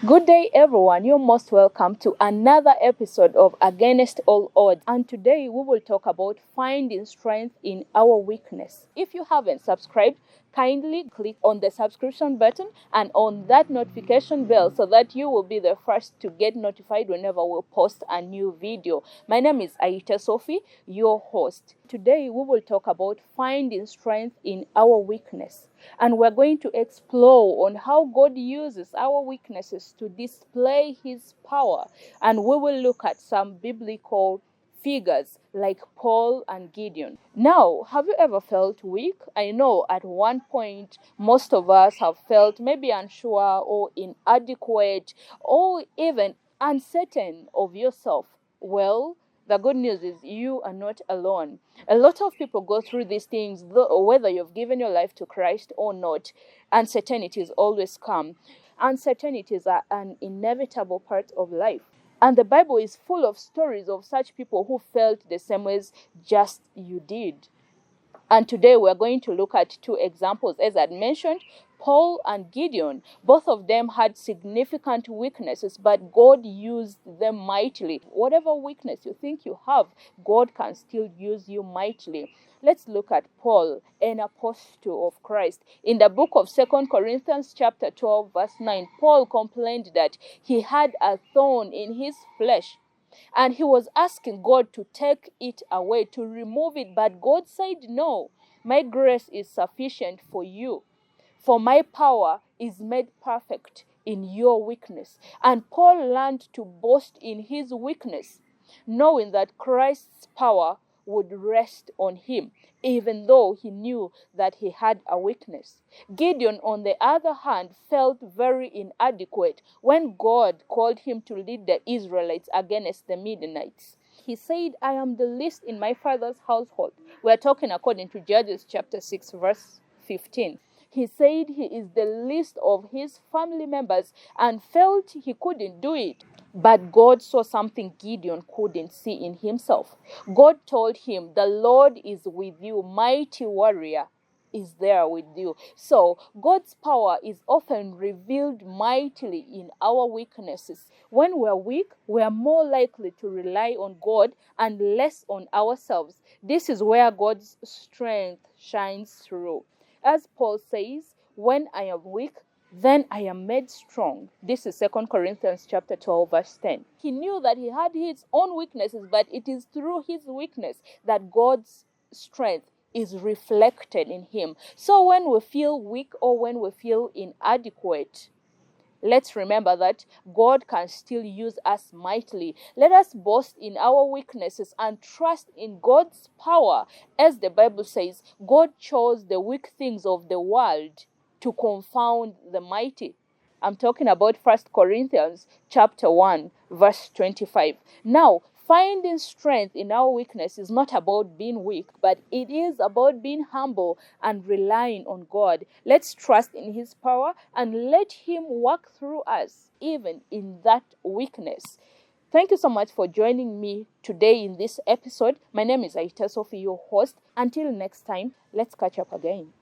Good day, everyone. You're most welcome to another episode of Against All Odds. And today we will talk about finding strength in our weakness. If you haven't subscribed, kindly click on the subscription button and on that notification bell so that you will be the first to get notified whenever we post a new video. My name is Aita Sophie, your host. Today we will talk about finding strength in our weakness. And we're going to explore on how God uses our weaknesses to display His power. And we will look at some biblical figures like Paul and Gideon. Now, have you ever felt weak? I know at one point most of us have felt maybe unsure or inadequate or even uncertain of yourself. Well, the good news is you are not alone. A lot of people go through these things, whether you've given your life to Christ or not. Uncertainties always come. Uncertainties are an inevitable part of life. And the Bible is full of stories of such people who felt the same ways just you did. And today we're going to look at two examples. As I mentioned, Paul and Gideon, both of them had significant weaknesses, but God used them mightily. Whatever weakness you think you have, God can still use you mightily. Let's look at Paul, an apostle of Christ. In the book of 2 Corinthians chapter 12, verse 9, Paul complained that he had a thorn in his flesh. And he was asking God to take it away, to remove it. But God said, no, my grace is sufficient for you. For my power is made perfect in your weakness. And Paul learned to boast in his weakness, knowing that Christ's power would rest on him, even though he knew that he had a weakness. Gideon, on the other hand, felt very inadequate when God called him to lead the Israelites against the Midianites. He said, I am the least in my father's household. We are talking according to Judges chapter 6, verse 15. He said he is the least of his family members and felt he couldn't do it. But God saw something Gideon couldn't see in himself. God told him, the Lord is with you, mighty warrior is there with you. So God's power is often revealed mightily in our weaknesses. When we're weak, we are more likely to rely on God and less on ourselves. This is where God's strength shines through. As Paul says, when I am weak, then I am made strong. This is 2 Corinthians chapter 12, verse 10. He knew that he had his own weaknesses, but it is through his weakness that God's strength is reflected in him. So when we feel weak or when we feel inadequate, let's remember that God can still use us mightily. Let us boast in our weaknesses and trust in God's power. As the Bible says, God chose the weak things of the world to confound the mighty. I'm talking about 1 Corinthians chapter 1, verse 25. Now, finding strength in our weakness is not about being weak, but it is about being humble and relying on God. Let's trust in His power and let Him work through us, even in that weakness. Thank you so much for joining me today in this episode. My name is Aita Sophie, your host. Until next time, let's catch up again.